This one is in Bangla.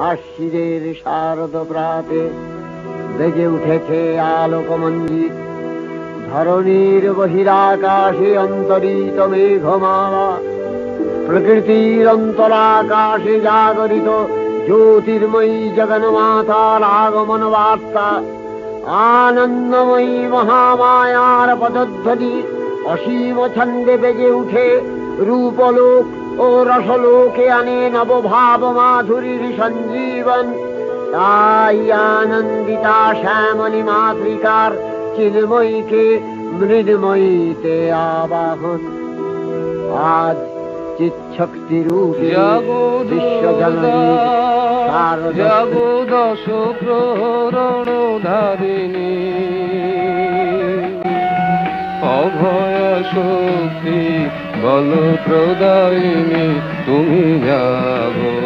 আশ্বিনের শারদ প্রাতে বেজে উঠেছে আলোকমঞ্জিত। ধরণীর বহিরাকাশে অন্তরিত মেঘমালা, প্রকৃতির অন্তরাকাশে জাগরিত জ্যোতির্ময়ী জগন্মাতার আগমন বার্তা। আনন্দময়ী মহামায়ার পদধ্বনি অসীম ছন্দে বেজে উঠে রূপলোক ও রসলোকে আনে নবভাব মাধুরীর সঞ্জীবন। তাই আনন্দিতা শ্যামলী মাতৃকার চিন্ময়ীকে মৃন্ময়ীতে আবাহন। আজ চিৎশক্তি রূপে বিশ্বজননী জগদশ প্রহরণ ধারিণী, অভয় শক্তি বল প্রদায়িনী তুমি জাগো।